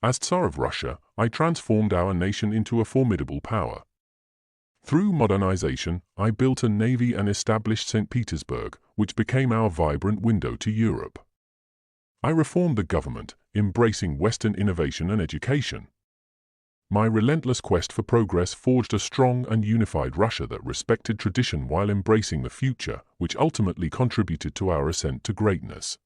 As Tsar of Russia, I transformed our nation into a formidable power. Through modernization, I built a navy and established St. Petersburg, which became our vibrant window to Europe. I reformed the government, embracing Western innovation and education. My relentless quest for progress forged a strong and unified Russia that respected tradition while embracing the future, which ultimately contributed to our ascent to greatness.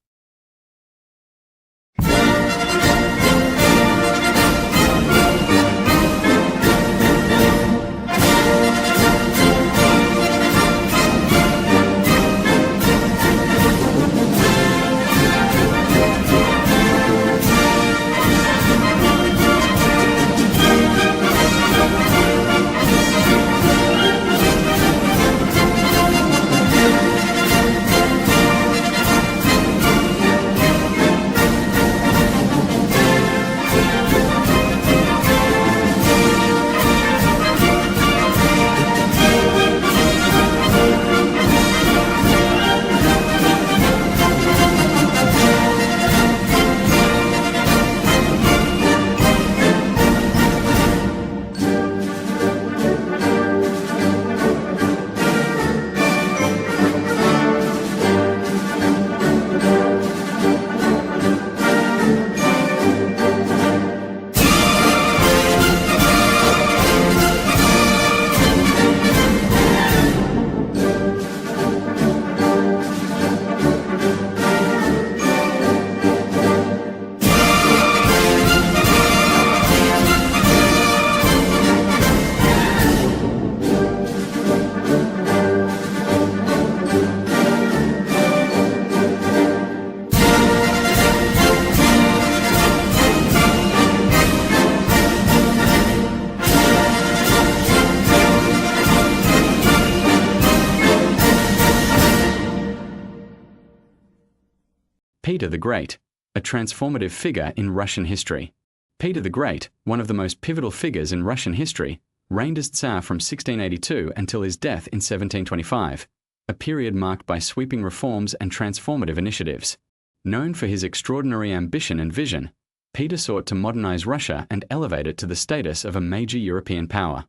Peter the Great, a transformative figure in Russian history. Peter the Great, one of the most pivotal figures in Russian history, reigned as Tsar from 1682 until his death in 1725, a period marked by sweeping reforms and transformative initiatives. Known for his extraordinary ambition and vision, Peter sought to modernize Russia and elevate it to the status of a major European power.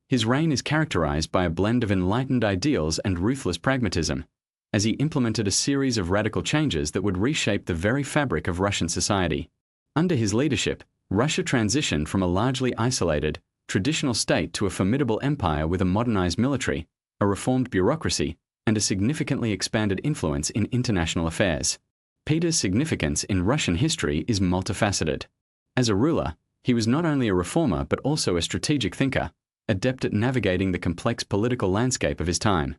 His reign is characterized by a blend of enlightened ideals and ruthless pragmatism, as he implemented a series of radical changes that would reshape the very fabric of Russian society. Under his leadership, Russia transitioned from a largely isolated, traditional state to a formidable empire with a modernized military, a reformed bureaucracy, and a significantly expanded influence in international affairs. Peter's significance in Russian history is multifaceted. As a ruler, he was not only a reformer but also a strategic thinker, adept at navigating the complex political landscape of his time.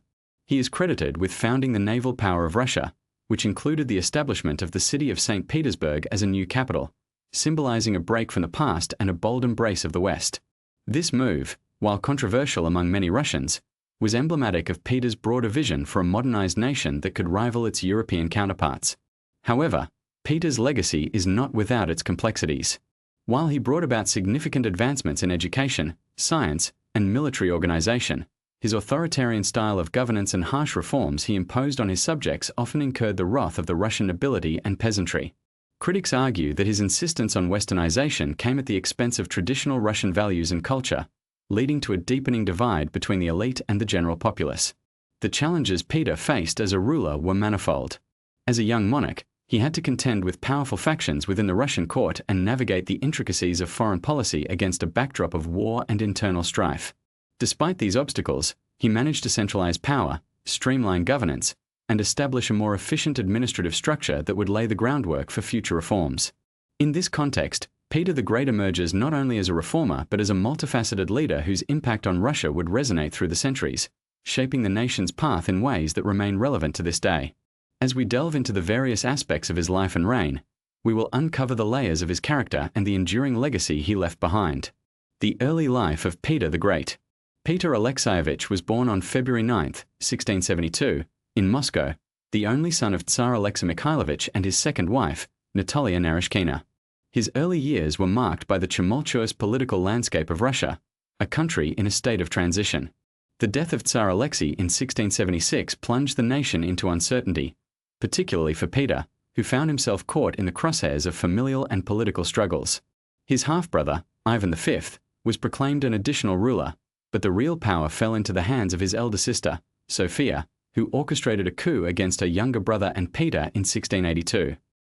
He is credited with founding the naval power of Russia, which included the establishment of the city of St. Petersburg as a new capital, symbolizing a break from the past and a bold embrace of the West. This move, while controversial among many Russians, was emblematic of Peter's broader vision for a modernized nation that could rival its European counterparts. However, Peter's legacy is not without its complexities. While he brought about significant advancements in education, science, and military organization, his authoritarian style of governance and harsh reforms he imposed on his subjects often incurred the wrath of the Russian nobility and peasantry. Critics argue that his insistence on westernization came at the expense of traditional Russian values and culture, leading to a deepening divide between the elite and the general populace. The challenges Peter faced as a ruler were manifold. As a young monarch, he had to contend with powerful factions within the Russian court and navigate the intricacies of foreign policy against a backdrop of war and internal strife. Despite these obstacles, he managed to centralize power, streamline governance, and establish a more efficient administrative structure that would lay the groundwork for future reforms. In this context, Peter the Great emerges not only as a reformer but as a multifaceted leader whose impact on Russia would resonate through the centuries, shaping the nation's path in ways that remain relevant to this day. As we delve into the various aspects of his life and reign, we will uncover the layers of his character and the enduring legacy he left behind. The early life of Peter the Great. Peter Alexeyevich was born on February 9, 1672, in Moscow, the only son of Tsar Alexei Mikhailovich and his second wife, Natalia Narishkina. His early years were marked by the tumultuous political landscape of Russia, a country in a state of transition. The death of Tsar Alexei in 1676 plunged the nation into uncertainty, particularly for Peter, who found himself caught in the crosshairs of familial and political struggles. His half-brother, Ivan V, was proclaimed an additional ruler, but the real power fell into the hands of his elder sister, Sophia, who orchestrated a coup against her younger brother and Peter in 1682.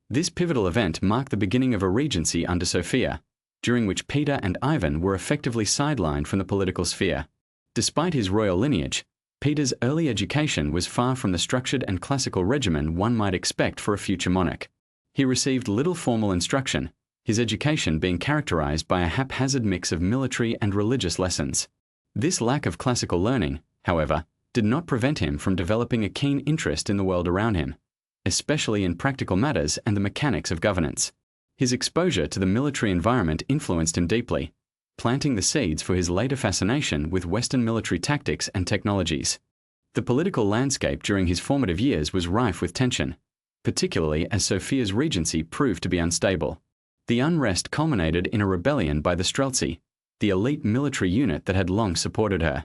This pivotal event marked the beginning of a regency under Sophia, during which Peter and Ivan were effectively sidelined from the political sphere. Despite his royal lineage, Peter's early education was far from the structured and classical regimen one might expect for a future monarch. He received little formal instruction, his education being characterized by a haphazard mix of military and religious lessons. This lack of classical learning, however, did not prevent him from developing a keen interest in the world around him, especially in practical matters and the mechanics of governance. His exposure to the military environment influenced him deeply, planting the seeds for his later fascination with Western military tactics and technologies. The political landscape during his formative years was rife with tension, particularly as Sophia's regency proved to be unstable. The unrest culminated in a rebellion by the Streltsy, the elite military unit that had long supported her.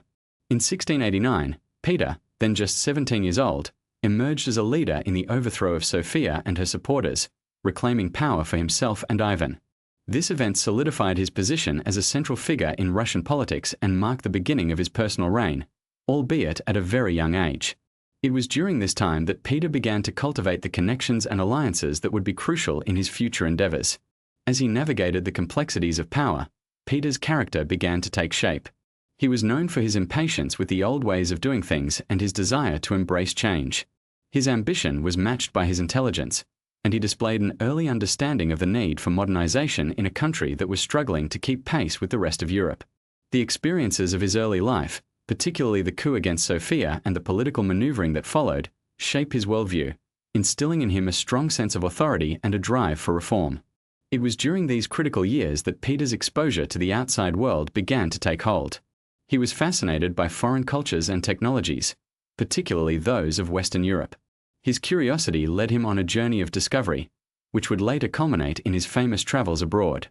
In 1689, Peter, then just 17 years old, emerged as a leader in the overthrow of Sophia and her supporters, reclaiming power for himself and Ivan. This event solidified his position as a central figure in Russian politics and marked the beginning of his personal reign, albeit at a very young age. It was during this time that Peter began to cultivate the connections and alliances that would be crucial in his future endeavors. As he navigated the complexities of power, Peter's character began to take shape. He was known for his impatience with the old ways of doing things and his desire to embrace change. His ambition was matched by his intelligence, and he displayed an early understanding of the need for modernization in a country that was struggling to keep pace with the rest of Europe. The experiences of his early life, particularly the coup against Sophia and the political maneuvering that followed, shaped his worldview, instilling in him a strong sense of authority and a drive for reform. It was during these critical years that Peter's exposure to the outside world began to take hold. He was fascinated by foreign cultures and technologies, particularly those of Western Europe. His curiosity led him on a journey of discovery, which would later culminate in his famous travels abroad.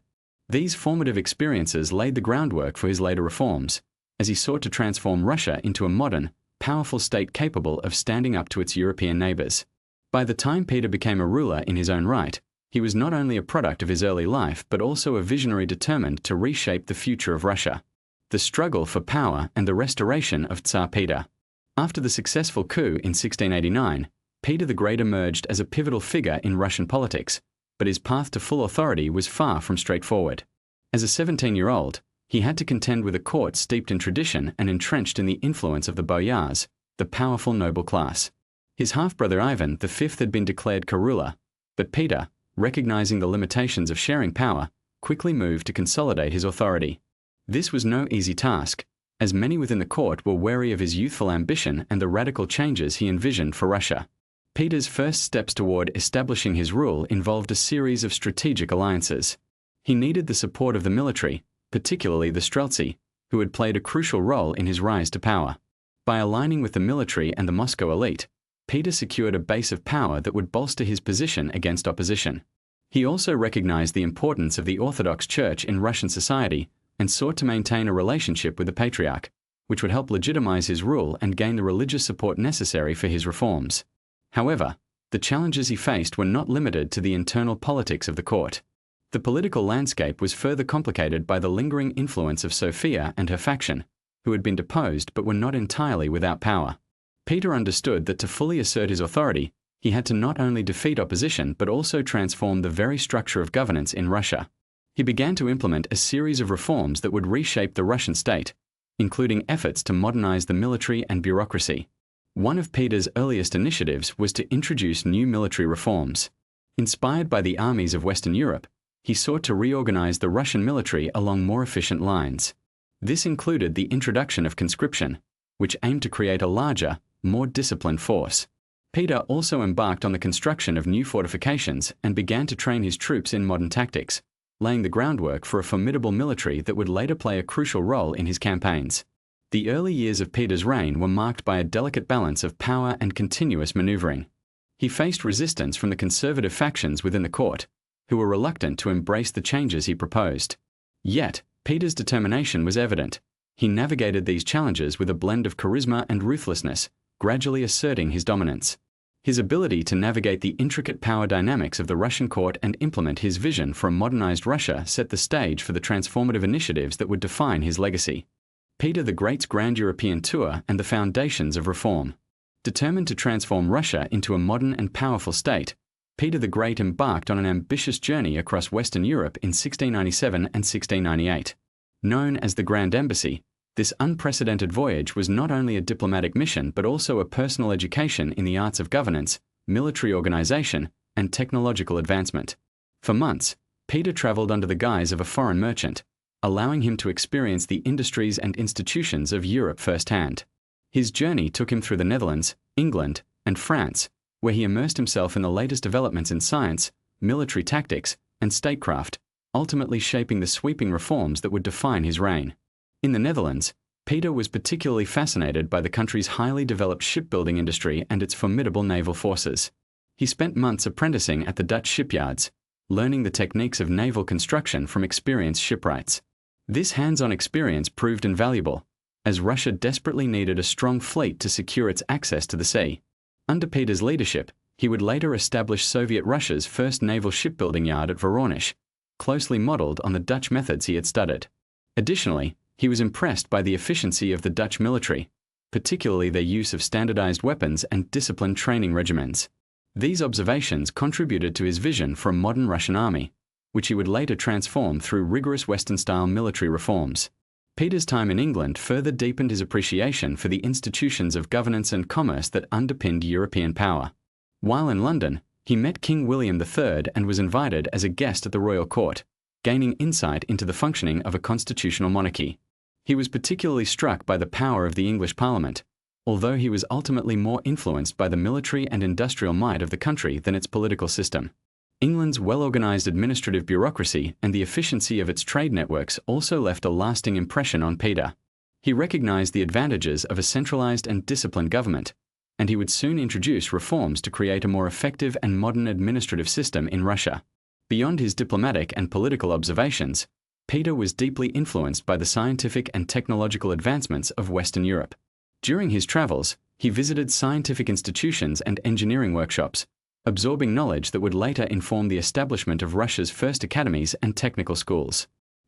These formative experiences laid the groundwork for his later reforms, as he sought to transform Russia into a modern, powerful state capable of standing up to its European neighbors. By the time Peter became a ruler in his own right, he was not only a product of his early life but also a visionary determined to reshape the future of Russia. The struggle for power and the restoration of Tsar Peter. After the successful coup in 1689, Peter the Great emerged as a pivotal figure in Russian politics, but his path to full authority was far from straightforward. As a 17-year-old, he had to contend with a court steeped in tradition and entrenched in the influence of the boyars, the powerful noble class. His half-brother Ivan V had been declared co-ruler, but Peter, recognizing the limitations of sharing power, quickly moved to consolidate his authority. This was no easy task, as many within the court were wary of his youthful ambition and the radical changes he envisioned for Russia. Peter's first steps toward establishing his rule involved a series of strategic alliances. He needed the support of the military, particularly the Streltsy, who had played a crucial role in his rise to power. By aligning with the military and the Moscow elite, Peter secured a base of power that would bolster his position against opposition. He also recognized the importance of the Orthodox Church in Russian society and sought to maintain a relationship with the Patriarch, which would help legitimize his rule and gain the religious support necessary for his reforms. However, the challenges he faced were not limited to the internal politics of the court. The political landscape was further complicated by the lingering influence of Sophia and her faction, who had been deposed but were not entirely without power. Peter understood that to fully assert his authority, he had to not only defeat opposition but also transform the very structure of governance in Russia. He began to implement a series of reforms that would reshape the Russian state, including efforts to modernize the military and bureaucracy. One of Peter's earliest initiatives was to introduce new military reforms. Inspired by the armies of Western Europe, he sought to reorganize the Russian military along more efficient lines. This included the introduction of conscription, which aimed to create a larger, more disciplined force. Peter also embarked on the construction of new fortifications and began to train his troops in modern tactics, laying the groundwork for a formidable military that would later play a crucial role in his campaigns. The early years of Peter's reign were marked by a delicate balance of power and continuous maneuvering. He faced resistance from the conservative factions within the court, who were reluctant to embrace the changes he proposed. Yet, Peter's determination was evident. He navigated these challenges with a blend of charisma and ruthlessness, gradually asserting his dominance. His ability to navigate the intricate power dynamics of the Russian court and implement his vision for a modernized Russia set the stage for the transformative initiatives that would define his legacy. Peter the Great's Grand European Tour and the Foundations of Reform. Determined to transform Russia into a modern and powerful state, Peter the Great embarked on an ambitious journey across Western Europe in 1697 and 1698. Known as the Grand Embassy, this unprecedented voyage was not only a diplomatic mission but also a personal education in the arts of governance, military organization, and technological advancement. For months, Peter traveled under the guise of a foreign merchant, allowing him to experience the industries and institutions of Europe firsthand. His journey took him through the Netherlands, England, and France, where he immersed himself in the latest developments in science, military tactics, and statecraft, ultimately shaping the sweeping reforms that would define his reign. In the Netherlands, Peter was particularly fascinated by the country's highly developed shipbuilding industry and its formidable naval forces. He spent months apprenticing at the Dutch shipyards, learning the techniques of naval construction from experienced shipwrights. This hands-on experience proved invaluable, as Russia desperately needed a strong fleet to secure its access to the sea. Under Peter's leadership, he would later establish Soviet Russia's first naval shipbuilding yard at Voronezh, closely modeled on the Dutch methods he had studied. Additionally, he was impressed by the efficiency of the Dutch military, particularly their use of standardized weapons and disciplined training regimens. These observations contributed to his vision for a modern Russian army, which he would later transform through rigorous Western-style military reforms. Peter's time in England further deepened his appreciation for the institutions of governance and commerce that underpinned European power. While in London, he met King William III and was invited as a guest at the royal court, gaining insight into the functioning of a constitutional monarchy. He was particularly struck by the power of the English Parliament, although he was ultimately more influenced by the military and industrial might of the country than its political system. England's well-organized administrative bureaucracy and the efficiency of its trade networks also left a lasting impression on Peter. He recognized the advantages of a centralized and disciplined government, and he would soon introduce reforms to create a more effective and modern administrative system in Russia. Beyond his diplomatic and political observations, Peter was deeply influenced by the scientific and technological advancements of Western Europe. During his travels, he visited scientific institutions and engineering workshops, absorbing knowledge that would later inform the establishment of Russia's first academies and technical schools.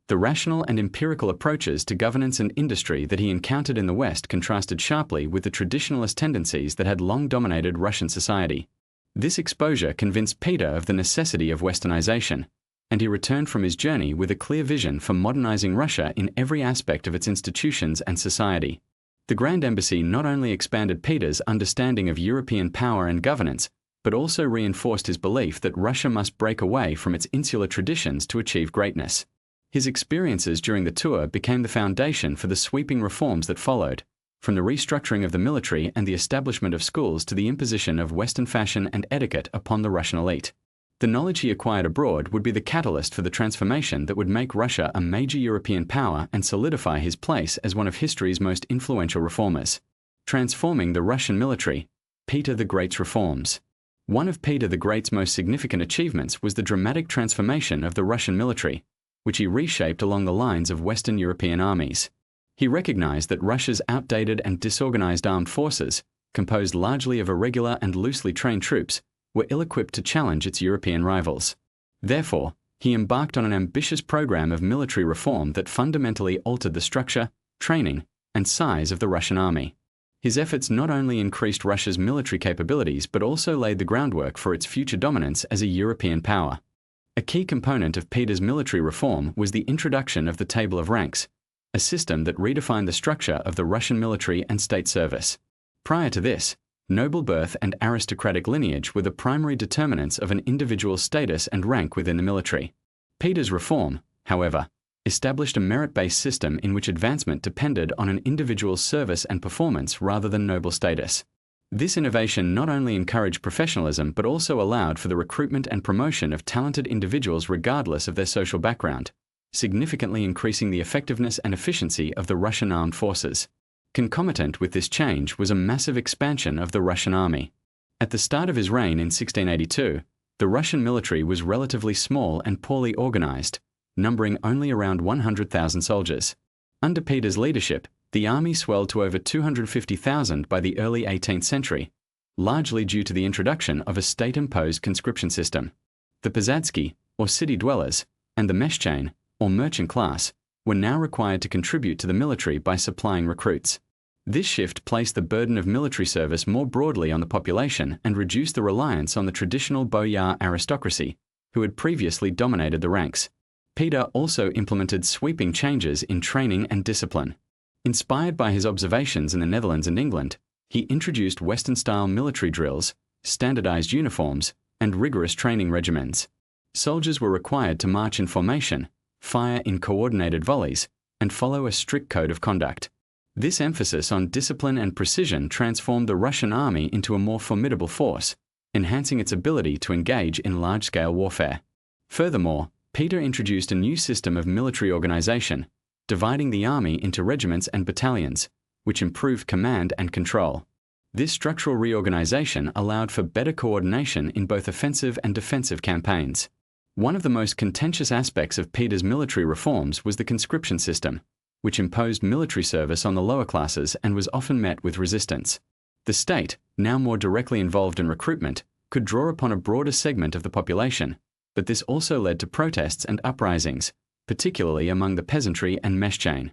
The rational and empirical approaches to governance and industry that he encountered in the West contrasted sharply with the traditionalist tendencies that had long dominated Russian society. This exposure convinced Peter of the necessity of Westernization, and he returned from his journey with a clear vision for modernizing Russia in every aspect of its institutions and society. The Grand Embassy not only expanded Peter's understanding of European power and governance, but also reinforced his belief that Russia must break away from its insular traditions to achieve greatness. His experiences during the tour became the foundation for the sweeping reforms that followed, from the restructuring of the military and the establishment of schools to the imposition of Western fashion and etiquette upon the Russian elite. The knowledge he acquired abroad would be the catalyst for the transformation that would make Russia a major European power and solidify his place as one of history's most influential reformers. Transforming the Russian military, Peter the Great's reforms. One of Peter the Great's most significant achievements was the dramatic transformation of the Russian military, which he reshaped along the lines of Western European armies. He recognized that Russia's outdated and disorganized armed forces, composed largely of irregular and loosely trained troops, were ill-equipped to challenge its European rivals. Therefore, he embarked on an ambitious program of military reform that fundamentally altered the structure, training, and size of the Russian army. His efforts not only increased Russia's military capabilities but also laid the groundwork for its future dominance as a European power. A key component of Peter's military reform was the introduction of the table of ranks, a system that redefined the structure of the Russian military and state service. Prior to this, noble birth and aristocratic lineage were the primary determinants of an individual's status and rank within the military. Peter's reform, however, established a merit-based system in which advancement depended on an individual's service and performance rather than noble status. This innovation not only encouraged professionalism but also allowed for the recruitment and promotion of talented individuals regardless of their social background, significantly increasing the effectiveness and efficiency of the Russian armed forces. Concomitant with this change was a massive expansion of the Russian army. At the start of his reign in 1682, the Russian military was relatively small and poorly organized, numbering only around 100,000 soldiers. Under Peter's leadership, the army swelled to over 250,000 by the early 18th century, largely due to the introduction of a state-imposed conscription system. The Posadsky, or city dwellers, and the meshchain, or merchant class, were now required to contribute to the military by supplying recruits. This shift placed the burden of military service more broadly on the population and reduced the reliance on the traditional boyar aristocracy, who had previously dominated the ranks. Peter also implemented sweeping changes in training and discipline. Inspired by his observations in the Netherlands and England, he introduced Western-style military drills, standardized uniforms, and rigorous training regimens. Soldiers were required to march in formation, fire in coordinated volleys, and follow a strict code of conduct. This emphasis on discipline and precision transformed the Russian army into a more formidable force, enhancing its ability to engage in large-scale warfare. Furthermore, Peter introduced a new system of military organization, dividing the army into regiments and battalions, which improved command and control. This structural reorganization allowed for better coordination in both offensive and defensive campaigns. One of the most contentious aspects of Peter's military reforms was the conscription system, which imposed military service on the lower classes and was often met with resistance. The state, now more directly involved in recruitment, could draw upon a broader segment of the population, but this also led to protests and uprisings, particularly among the peasantry and meshchain.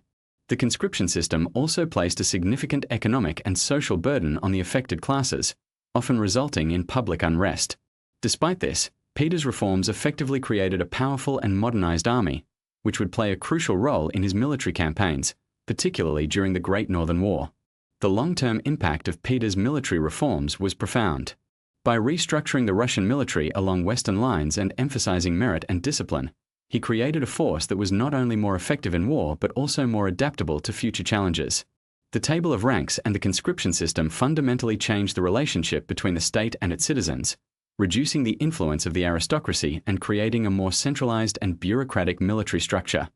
The conscription system also placed a significant economic and social burden on the affected classes, often resulting in public unrest. Despite this, Peter's reforms effectively created a powerful and modernized army, which would play a crucial role in his military campaigns, particularly during the Great Northern War. The long-term impact of Peter's military reforms was profound. By restructuring the Russian military along Western lines and emphasizing merit and discipline, he created a force that was not only more effective in war but also more adaptable to future challenges. The table of ranks and the conscription system fundamentally changed the relationship between the state and its citizens, reducing the influence of the aristocracy and creating a more centralized and bureaucratic military structure.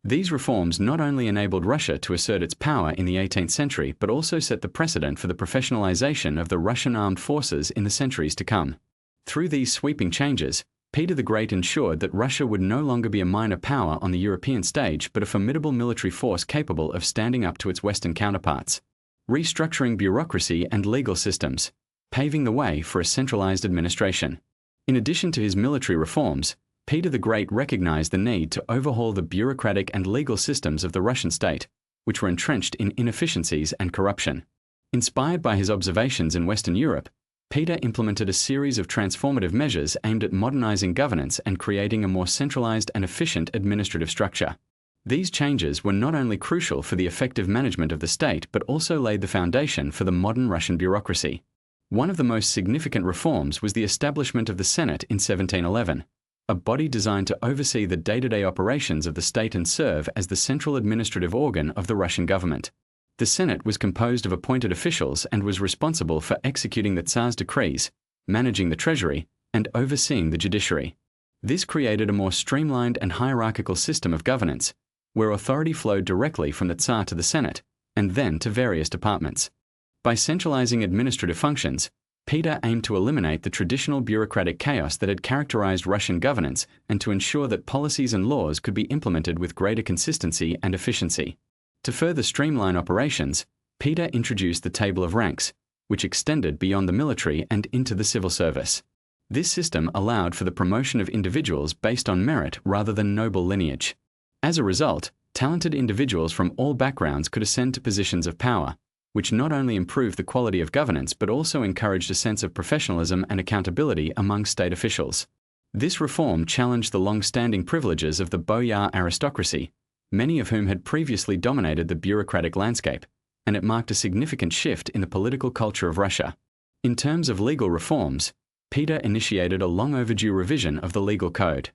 These reforms not only enabled Russia to assert its power in the 18th century but also set the precedent for the professionalization of the Russian armed forces in the centuries to come. Through these sweeping changes, Peter the Great ensured that Russia would no longer be a minor power on the European stage but a formidable military force capable of standing up to its Western counterparts. Restructuring bureaucracy and legal systems, paving the way for a centralized administration. In addition to his military reforms, Peter the Great recognized the need to overhaul the bureaucratic and legal systems of the Russian state, which were entrenched in inefficiencies and corruption. Inspired by his observations in Western Europe, Peter implemented a series of transformative measures aimed at modernizing governance and creating a more centralized and efficient administrative structure. These changes were not only crucial for the effective management of the state but also laid the foundation for the modern Russian bureaucracy. One of the most significant reforms was the establishment of the Senate in 1711, a body designed to oversee the day-to-day operations of the state and serve as the central administrative organ of the Russian government. The Senate was composed of appointed officials and was responsible for executing the Tsar's decrees, managing the treasury, and overseeing the judiciary. This created a more streamlined and hierarchical system of governance, where authority flowed directly from the Tsar to the Senate, and then to various departments. By centralizing administrative functions, Peter aimed to eliminate the traditional bureaucratic chaos that had characterized Russian governance and to ensure that policies and laws could be implemented with greater consistency and efficiency. To further streamline operations, Peter introduced the table of ranks, which extended beyond the military and into the civil service. This system allowed for the promotion of individuals based on merit rather than noble lineage. As a result, talented individuals from all backgrounds could ascend to positions of power, which not only improved the quality of governance but also encouraged a sense of professionalism and accountability among state officials. This reform challenged the long-standing privileges of the boyar aristocracy, many of whom had previously dominated the bureaucratic landscape, and it marked a significant shift in the political culture of Russia. In terms of legal reforms, Peter initiated a long overdue revision of the legal code.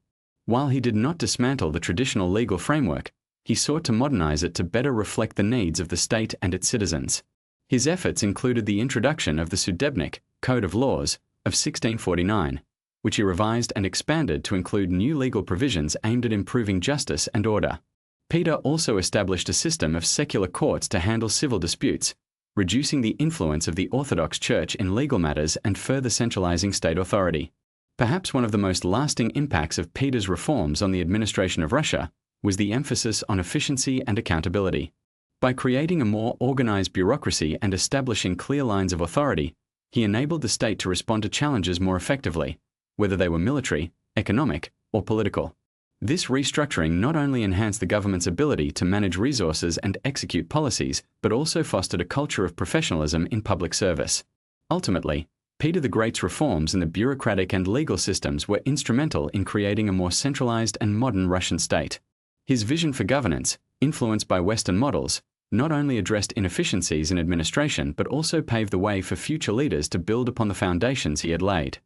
While he did not dismantle the traditional legal framework, he sought to modernize it to better reflect the needs of the state and its citizens. His efforts included the introduction of the Sudebnik Code of Laws of 1649, which he revised and expanded to include new legal provisions aimed at improving justice and order. Peter also established a system of secular courts to handle civil disputes, reducing the influence of the Orthodox Church in legal matters and further centralizing state authority. Perhaps one of the most lasting impacts of Peter's reforms on the administration of Russia was the emphasis on efficiency and accountability. By creating a more organized bureaucracy and establishing clear lines of authority, He enabled the state to respond to challenges more effectively, whether they were military, economic, or political. This restructuring not only enhanced the government's ability to manage resources and execute policies, but also fostered a culture of professionalism in public service. Ultimately, Peter the Great's reforms in the bureaucratic and legal systems were instrumental in creating a more centralized and modern Russian state. His vision for governance, influenced by Western models, not only addressed inefficiencies in administration but also paved the way for future leaders to build upon the foundations he had laid.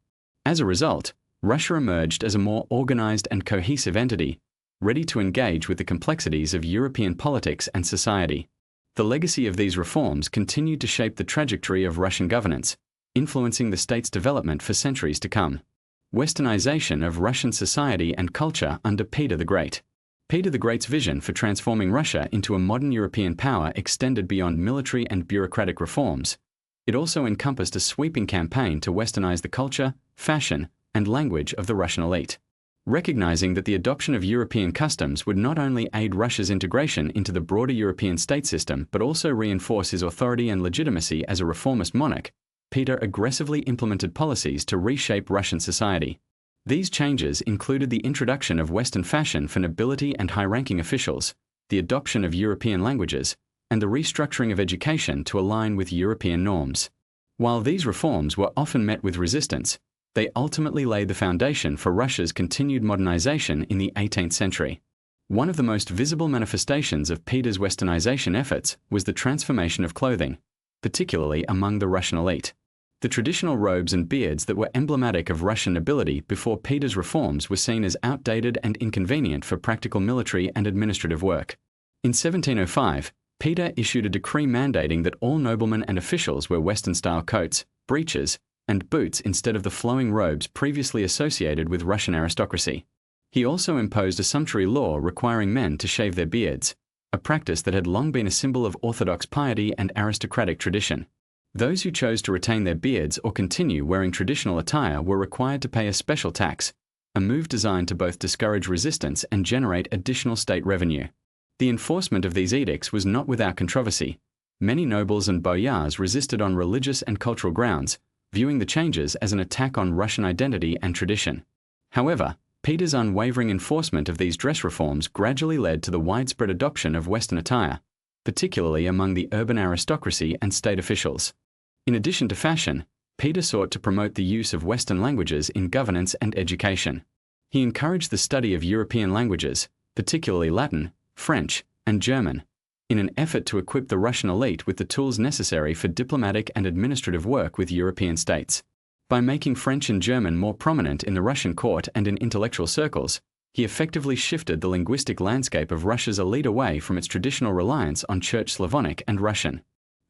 As a result, Russia emerged as a more organized and cohesive entity, ready to engage with the complexities of European politics and society. The legacy of these reforms continued to shape the trajectory of Russian governance, influencing the state's development for centuries to come. Westernization of Russian society and culture under Peter the Great. Peter the Great's vision for transforming Russia into a modern European power extended beyond military and bureaucratic reforms. It also encompassed a sweeping campaign to westernize the culture, fashion, and language of the Russian elite. Recognizing that the adoption of European customs would not only aid Russia's integration into the broader European state system but also reinforce his authority and legitimacy as a reformist monarch, Peter aggressively implemented policies to reshape Russian society. These changes included the introduction of Western fashion for nobility and high-ranking officials, the adoption of European languages, and the restructuring of education to align with European norms. While these reforms were often met with resistance, they ultimately laid the foundation for Russia's continued modernization in the 18th century. One of the most visible manifestations of Peter's westernization efforts was the transformation of clothing, particularly among the Russian elite. The traditional robes and beards that were emblematic of Russian nobility before Peter's reforms were seen as outdated and inconvenient for practical military and administrative work. In 1705, Peter issued a decree mandating that all noblemen and officials wear Western-style coats, breeches, and boots instead of the flowing robes previously associated with Russian aristocracy. He also imposed a sumptuary law requiring men to shave their beards, a practice that had long been a symbol of orthodox piety and aristocratic tradition. Those who chose to retain their beards or continue wearing traditional attire were required to pay a special tax, a move designed to both discourage resistance and generate additional state revenue. The enforcement of these edicts was not without controversy. Many nobles and boyars resisted on religious and cultural grounds, viewing the changes as an attack on Russian identity and tradition. However, Peter's unwavering enforcement of these dress reforms gradually led to the widespread adoption of Western attire, particularly among the urban aristocracy and state officials. In addition to fashion, Peter sought to promote the use of Western languages in governance and education. He encouraged the study of European languages, particularly Latin, French, and German, in an effort to equip the Russian elite with the tools necessary for diplomatic and administrative work with European states. By making French and German more prominent in the Russian court and in intellectual circles, he effectively shifted the linguistic landscape of Russia's elite away from its traditional reliance on Church Slavonic and Russian.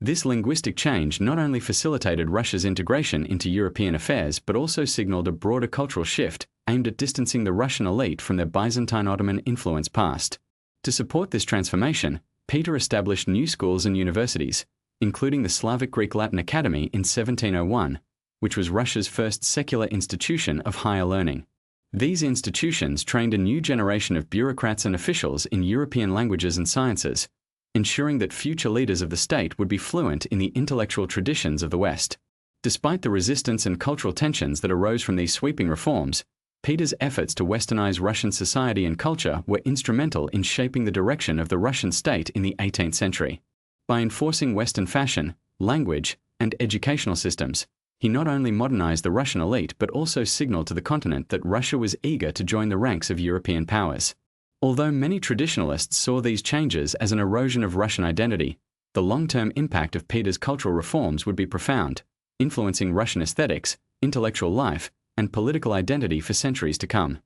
This linguistic change not only facilitated Russia's integration into European affairs but also signaled a broader cultural shift aimed at distancing the Russian elite from their Byzantine Ottoman influence past. To support this transformation, Peter established new schools and universities, including the Slavic Greek Latin Academy in 1701, which was Russia's first secular institution of higher learning. These institutions trained a new generation of bureaucrats and officials in European languages and sciences, ensuring that future leaders of the state would be fluent in the intellectual traditions of the West. Despite the resistance and cultural tensions that arose from these sweeping reforms, Peter's efforts to westernize Russian society and culture were instrumental in shaping the direction of the Russian state in the 18th century. By enforcing Western fashion, language, and educational systems, he not only modernized the Russian elite but also signaled to the continent that Russia was eager to join the ranks of European powers. Although many traditionalists saw these changes as an erosion of Russian identity, the long-term impact of Peter's cultural reforms would be profound, influencing Russian aesthetics, intellectual life, and political identity for centuries to come.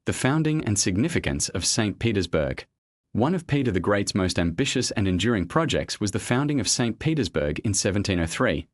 The founding and significance of St. Petersburg. One of Peter the Great's most ambitious and enduring projects was the founding of St. Petersburg in 1703,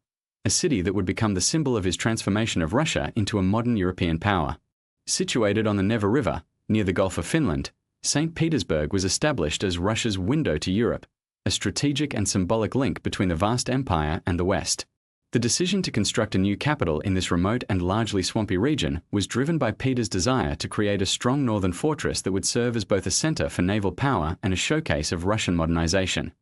a city that would become the symbol of his transformation of Russia into a modern European power. Situated on the Neva River, near the Gulf of Finland, St. Petersburg was established as Russia's window to Europe, a strategic and symbolic link between the vast empire and the West. The decision to construct a new capital in this remote and largely swampy region was driven by Peter's desire to create a strong northern fortress that would serve as both a center for naval power and a showcase of Russian modernization.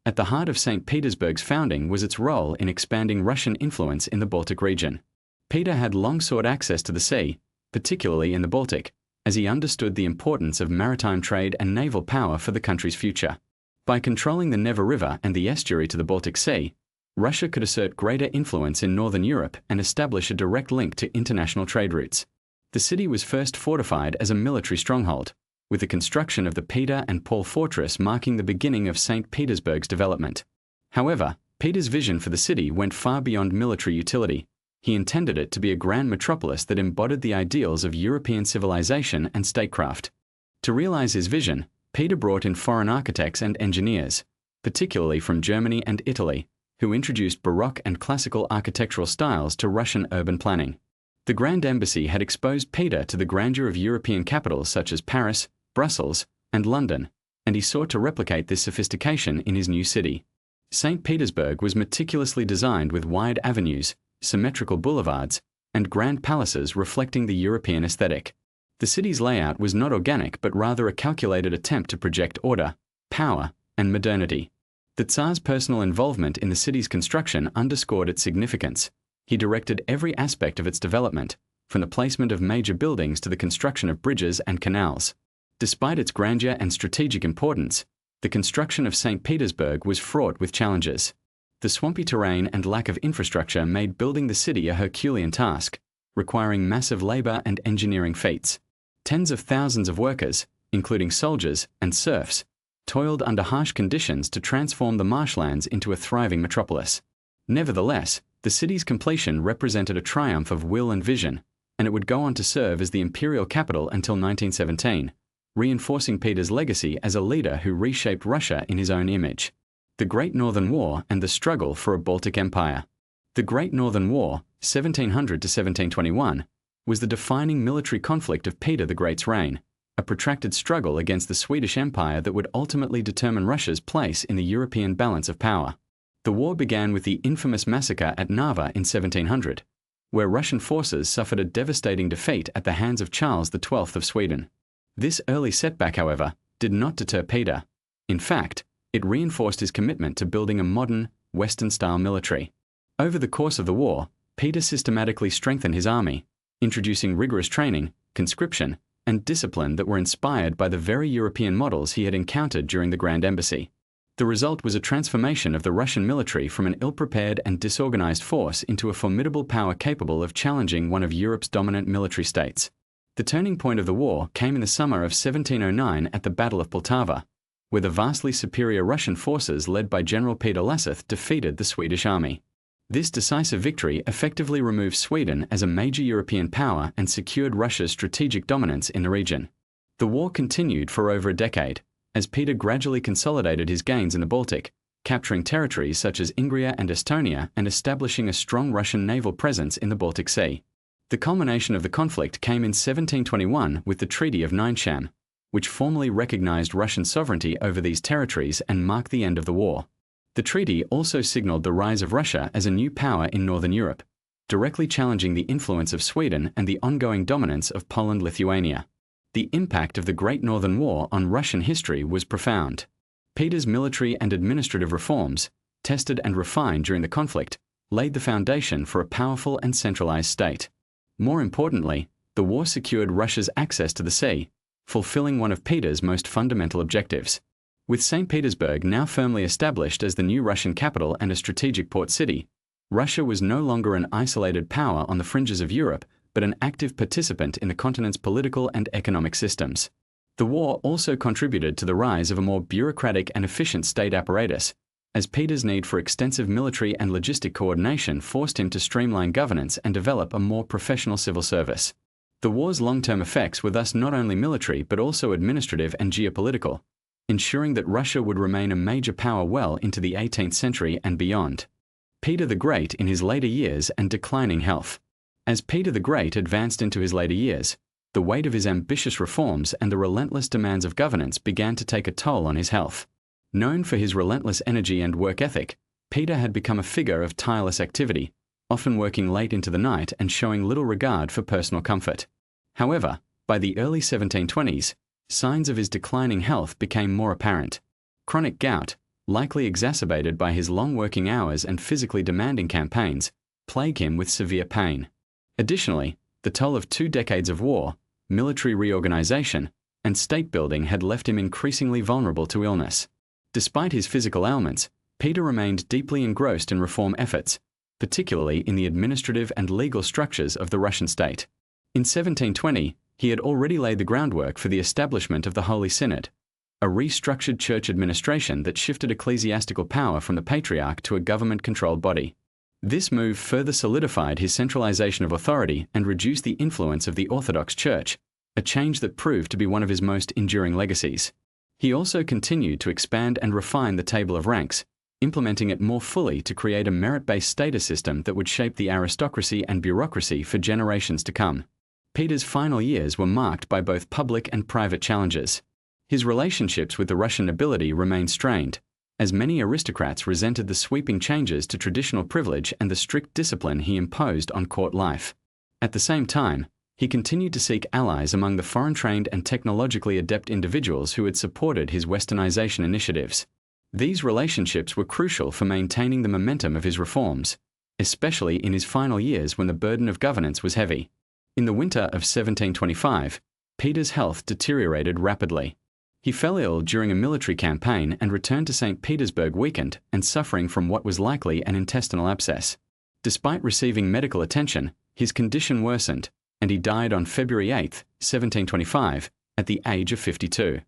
At the heart of St. Petersburg's founding was its role in expanding Russian influence in the Baltic region. Peter had long sought access to the sea, particularly in the Baltic, as he understood the importance of maritime trade and naval power for the country's future. By controlling the Neva River and the estuary to the Baltic Sea, Russia could assert greater influence in northern Europe and establish a direct link to international trade routes. The city was first fortified as a military stronghold, with the construction of the Peter and Paul Fortress marking the beginning of St. Petersburg's development. However, Peter's vision for the city went far beyond military utility. He intended it to be a grand metropolis that embodied the ideals of European civilization and statecraft. To realize his vision, Peter brought in foreign architects and engineers, particularly from Germany and Italy, who introduced Baroque and classical architectural styles to Russian urban planning. The Grand Embassy had exposed Peter to the grandeur of European capitals such as Paris, Brussels, and London, and he sought to replicate this sophistication in his new city. St. Petersburg was meticulously designed with wide avenues, symmetrical boulevards, and grand palaces reflecting the European aesthetic. The city's layout was not organic but rather a calculated attempt to project order, power, and modernity. The Tsar's personal involvement in the city's construction underscored its significance. He directed every aspect of its development, from the placement of major buildings to the construction of bridges and canals. Despite its grandeur and strategic importance, the construction of St. Petersburg was fraught with challenges. The swampy terrain and lack of infrastructure made building the city a Herculean task, requiring massive labor and engineering feats. Tens of thousands of workers, including soldiers and serfs, toiled under harsh conditions to transform the marshlands into a thriving metropolis. Nevertheless, the city's completion represented a triumph of will and vision, and it would go on to serve as the imperial capital until 1917, reinforcing Peter's legacy as a leader who reshaped Russia in his own image. The Great Northern War and the struggle for a Baltic Empire. The Great Northern War, 1700 to 1721, was the defining military conflict of Peter the Great's reign, a protracted struggle against the Swedish Empire that would ultimately determine Russia's place in the European balance of power. The war began with the infamous massacre at Narva in 1700, where Russian forces suffered a devastating defeat at the hands of Charles XII of Sweden. This early setback, however, did not deter Peter. In fact, it reinforced his commitment to building a modern, Western-style military. Over the course of the war, Peter systematically strengthened his army, introducing rigorous training, conscription, and discipline that were inspired by the very European models he had encountered during the Grand Embassy. The result was a transformation of the Russian military from an ill-prepared and disorganized force into a formidable power capable of challenging one of Europe's dominant military states. The turning point of the war came in the summer of 1709 at the Battle of Poltava, where the vastly superior Russian forces led by General Peter Laseth defeated the Swedish army. This decisive victory effectively removed Sweden as a major European power and secured Russia's strategic dominance in the region. The war continued for over a decade, as Peter gradually consolidated his gains in the Baltic, capturing territories such as Ingria and Estonia and establishing a strong Russian naval presence in the Baltic Sea. The culmination of the conflict came in 1721 with the Treaty of Nynäshamn, which formally recognized Russian sovereignty over these territories and marked the end of the war. The treaty also signaled the rise of Russia as a new power in Northern Europe, directly challenging the influence of Sweden and the ongoing dominance of Poland-Lithuania. The impact of the Great Northern War on Russian history was profound. Peter's military and administrative reforms, tested and refined during the conflict, laid the foundation for a powerful and centralized state. More importantly, the war secured Russia's access to the sea, fulfilling one of Peter's most fundamental objectives. With St. Petersburg now firmly established as the new Russian capital and a strategic port city, Russia was no longer an isolated power on the fringes of Europe, but an active participant in the continent's political and economic systems. The war also contributed to the rise of a more bureaucratic and efficient state apparatus, as Peter's need for extensive military and logistic coordination forced him to streamline governance and develop a more professional civil service. The war's long-term effects were thus not only military but also administrative and geopolitical, ensuring that Russia would remain a major power well into the 18th century and beyond. Peter the Great in his later years and declining health. As Peter the Great advanced into his later years, the weight of his ambitious reforms and the relentless demands of governance began to take a toll on his health. Known for his relentless energy and work ethic, Peter had become a figure of tireless activity, often working late into the night and showing little regard for personal comfort. However, by the early 1720s, signs of his declining health became more apparent. Chronic gout, likely exacerbated by his long working hours and physically demanding campaigns, plague him with severe pain. Additionally, the toll of 2 decades of war, military reorganization, and state building had left him increasingly vulnerable to illness. Despite his physical ailments, Peter remained deeply engrossed in reform efforts, particularly in the administrative and legal structures of the Russian state. In 1720, he had already laid the groundwork for the establishment of the Holy Synod, a restructured church administration that shifted ecclesiastical power from the patriarch to a government-controlled body. This move further solidified his centralization of authority and reduced the influence of the Orthodox Church, a change that proved to be one of his most enduring legacies. He also continued to expand and refine the table of ranks, implementing it more fully to create a merit-based status system that would shape the aristocracy and bureaucracy for generations to come. Peter's final years were marked by both public and private challenges. His relationships with the Russian nobility remained strained, as many aristocrats resented the sweeping changes to traditional privilege and the strict discipline he imposed on court life. At the same time, he continued to seek allies among the foreign-trained and technologically adept individuals who had supported his westernization initiatives. These relationships were crucial for maintaining the momentum of his reforms, especially in his final years when the burden of governance was heavy. In the winter of 1725, Peter's health deteriorated rapidly. He fell ill during a military campaign and returned to St. Petersburg weakened and suffering from what was likely an intestinal abscess. Despite receiving medical attention, his condition worsened, and he died on February 8, 1725, at the age of 52.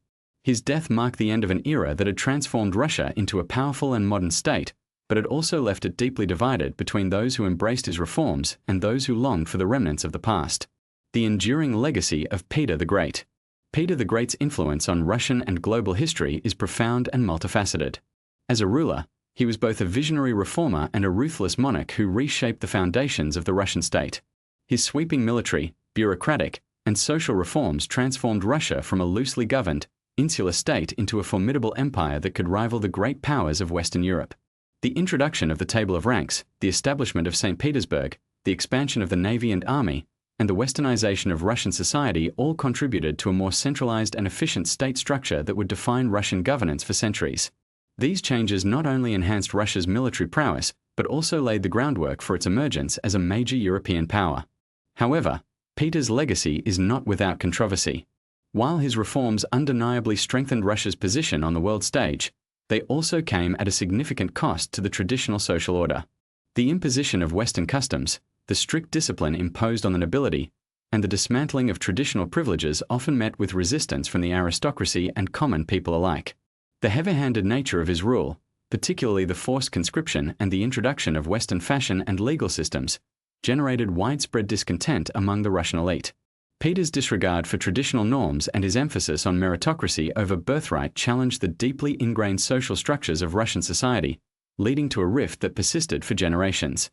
His death marked the end of an era that had transformed Russia into a powerful and modern state, but had also left it deeply divided between those who embraced his reforms and those who longed for the remnants of the past. The enduring legacy of Peter the Great. Peter the Great's influence on Russian and global history is profound and multifaceted. As a ruler, he was both a visionary reformer and a ruthless monarch who reshaped the foundations of the Russian state. His sweeping military, bureaucratic, and social reforms transformed Russia from a loosely governed, insular state into a formidable empire that could rival the great powers of Western Europe. The introduction of the table of ranks, the establishment of St. Petersburg, the expansion of the navy and army, and the westernization of Russian society all contributed to a more centralized and efficient state structure that would define Russian governance for centuries. These changes not only enhanced Russia's military prowess, but also laid the groundwork for its emergence as a major European power. However, Peter's legacy is not without controversy. While his reforms undeniably strengthened Russia's position on the world stage, they also came at a significant cost to the traditional social order. The imposition of Western customs, the strict discipline imposed on the nobility, and the dismantling of traditional privileges often met with resistance from the aristocracy and common people alike. The heavy-handed nature of his rule, particularly the forced conscription and the introduction of Western fashion and legal systems, generated widespread discontent among the Russian elite. Peter's disregard for traditional norms and his emphasis on meritocracy over birthright challenged the deeply ingrained social structures of Russian society, leading to a rift that persisted for generations.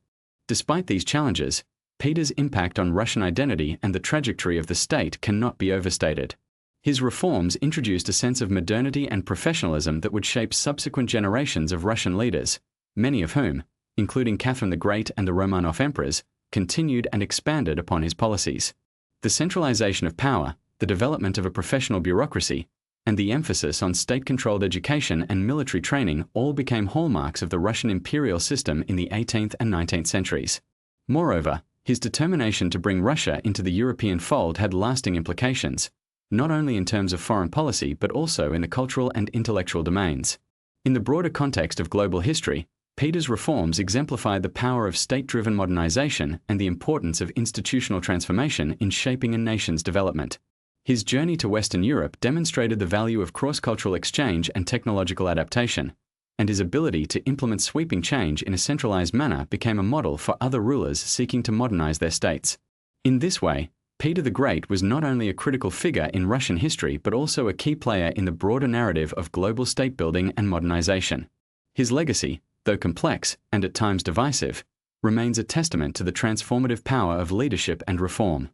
Despite these challenges, Peter's impact on Russian identity and the trajectory of the state cannot be overstated. His reforms introduced a sense of modernity and professionalism that would shape subsequent generations of Russian leaders, many of whom, including Catherine the Great and the Romanov emperors, continued and expanded upon his policies. The centralization of power, the development of a professional bureaucracy, and the emphasis on state-controlled education and military training all became hallmarks of the Russian imperial system in the 18th and 19th centuries. Moreover, his determination to bring Russia into the European fold had lasting implications, not only in terms of foreign policy but also in the cultural and intellectual domains. In the broader context of global history, Peter's reforms exemplified the power of state-driven modernization and the importance of institutional transformation in shaping a nation's development. His journey to Western Europe demonstrated the value of cross-cultural exchange and technological adaptation, and his ability to implement sweeping change in a centralized manner became a model for other rulers seeking to modernize their states. In this way, Peter the Great was not only a critical figure in Russian history but also a key player in the broader narrative of global state building and modernization. His legacy, though complex and at times divisive, remains a testament to the transformative power of leadership and reform.